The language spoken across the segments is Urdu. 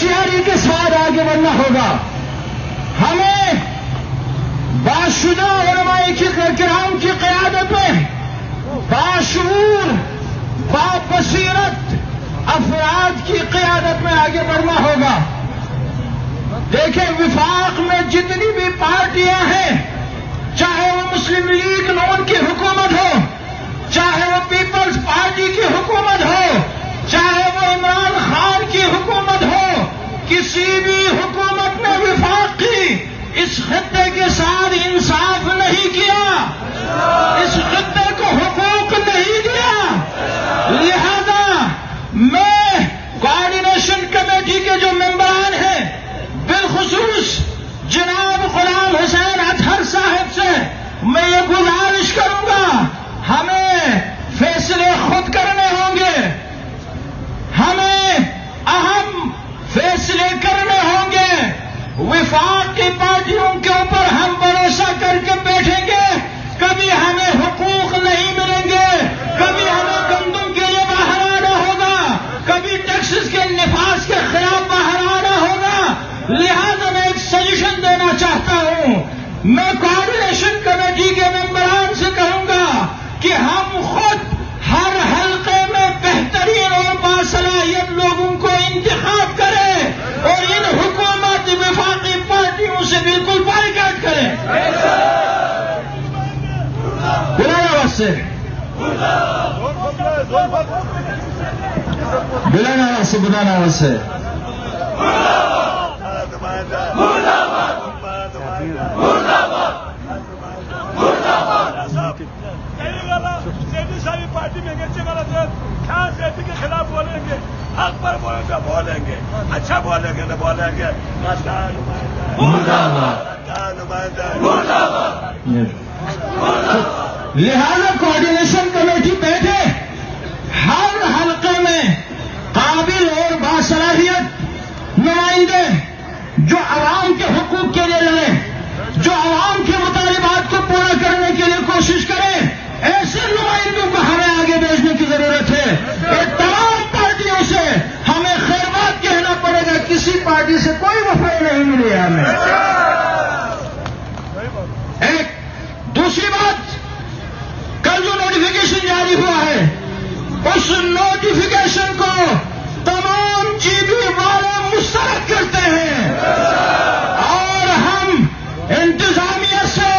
ہوشیاری کے ساتھ آگے بڑھنا ہوگا. ہمیں باشدہ علماء کرام کی قیادت میں باشعور بابصیرت افراد کی قیادت میں آگے بڑھنا ہوگا. دیکھیں وفاق میں جتنی بھی پارٹیاں ہیں، چاہے وہ مسلم لیگ نون کی حکومت ہو، چاہے وہ پیپلز پارٹی کی حکومت ہو، چاہے وہ عمران خان کی حکومت ہو، کسی بھی حکومت نے وفاق کی اس خطے کے ساتھ انصاف نہیں کیا، اس خطے کو حقوق نہیں دیا. لہذا میں کوآرڈینیشن کمیٹی کے جو ممبران ہیں، بالخصوص جناب غلام حسین اطہر صاحب سے میں یہ گزارش کروں گا، ہمیں فیصلے خود کرنے ہوں گے، ہمیں اہم فیصلے کرنے ہوں گے. وفاق کی پارٹیوں کے اوپر ہم بھروسہ کر کے بیٹھیں گے، کبھی ہمیں حقوق نہیں ملیں گے، کبھی ہمیں گندم کے لیے باہر آنا ہوگا، کبھی ٹیکسز کے نفاذ کے خلاف باہر آنا ہوگا. لہذا میں ایک سجیشن دینا چاہتا ہوں، میں کوآرڈینیشن کمیٹی کے ممبران سے کہوں گا کہ ہم خود ہر حلقے میں بہترین اور باصلاحیت لوگوں کو انتخاب کریں اور ان حکومت وفاقی پارٹیوں سے بالکل بائیکاٹ کریں. بلانا سے بلانا سے بلانا سے ساری پارٹی میں خان زیدی کے خلاف بولیں گے، حق پر بولیں گے، اچھا بولیں گے نہ بولیں گے. لہذا کوآرڈینیشن کمیٹی بیٹھے، ہر حلقے میں قابل اور باصلاحیت نمائندے جو عوام کے حقوق کے لیے لڑیں، جو عوام کے مطالبات کو پورا کرنے کے لیے کوشش کریں، ایسے نمائندوں کو ہمیں آگے بھیجنے کی ضرورت ہے. یہ تمام پارٹیوں سے ہمیں خیر بات کہنا پڑے گا، کسی پارٹی سے کوئی وفا نہیں ملی ہے ہمیں. ایک دوسری بات، کل جو نوٹیفیکیشن جاری ہوا ہے، اس نوٹیفیکیشن کو تمام جی بی والے مسترد کرتے ہیں اور ہم انتظامیہ سے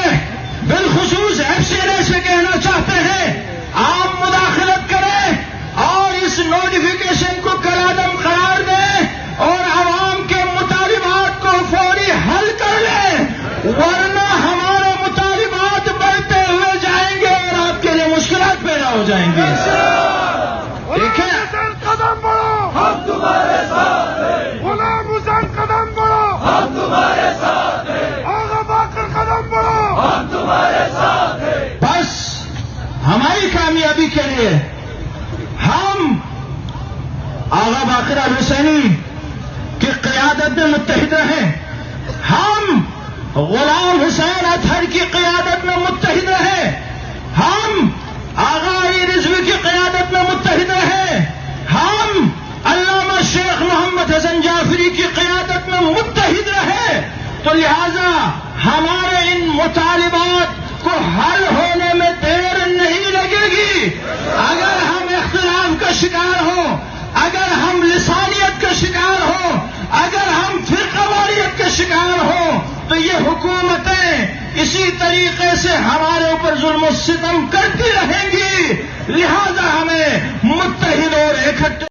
بالخصوص ایف سی ایل اے سے کہنا چاہتے ہیں، آپ مداخلت کریں اور اس نوٹیفیکیشن کو کالعدم قرار دیں اور عوام کے مطالبات کو فوری حل کر لیں، ورنہ ہمارے مطالبات بڑھتے ہوئے جائیں گے اور آپ کے لیے مشکلات پیدا ہو جائیں گی. دیکھیں قدم بڑھو، ہم تمہارے ساتھ ہیں. غلام حسین قدم بڑھو، ہم تمہارے ساتھ ہیں. آغا باقر قدم بڑھو، ہم تمہارے ساتھ ہیں. بس ہماری کامیابی کے لیے ہم آغا باقر الحسینی کی قیادت میں متحد رہیں، ہم غلام حسین اطہر کی قیادت میں متحد رہیں، ہم آغا علی رضوی کی قیادت میں متحد رہیں، ہم علامہ شیخ محمد حسن جعفری کی قیادت میں متحد رہیں. تو لہذا ہمارے ان مطالبات کو حل ہونے میں دیر نہیں لگے گی. اگر ہم اختلاف کا شکار ہوں، اگر ہم لسانیت کا شکار ہوں، اگر ہم فرقہ واریت کا شکار ہوں، تو یہ حکومتیں اسی طریقے سے ہمارے اوپر ظلم و ستم کرتی رہیں گی. لہذا ہمیں متحد اور اکٹھے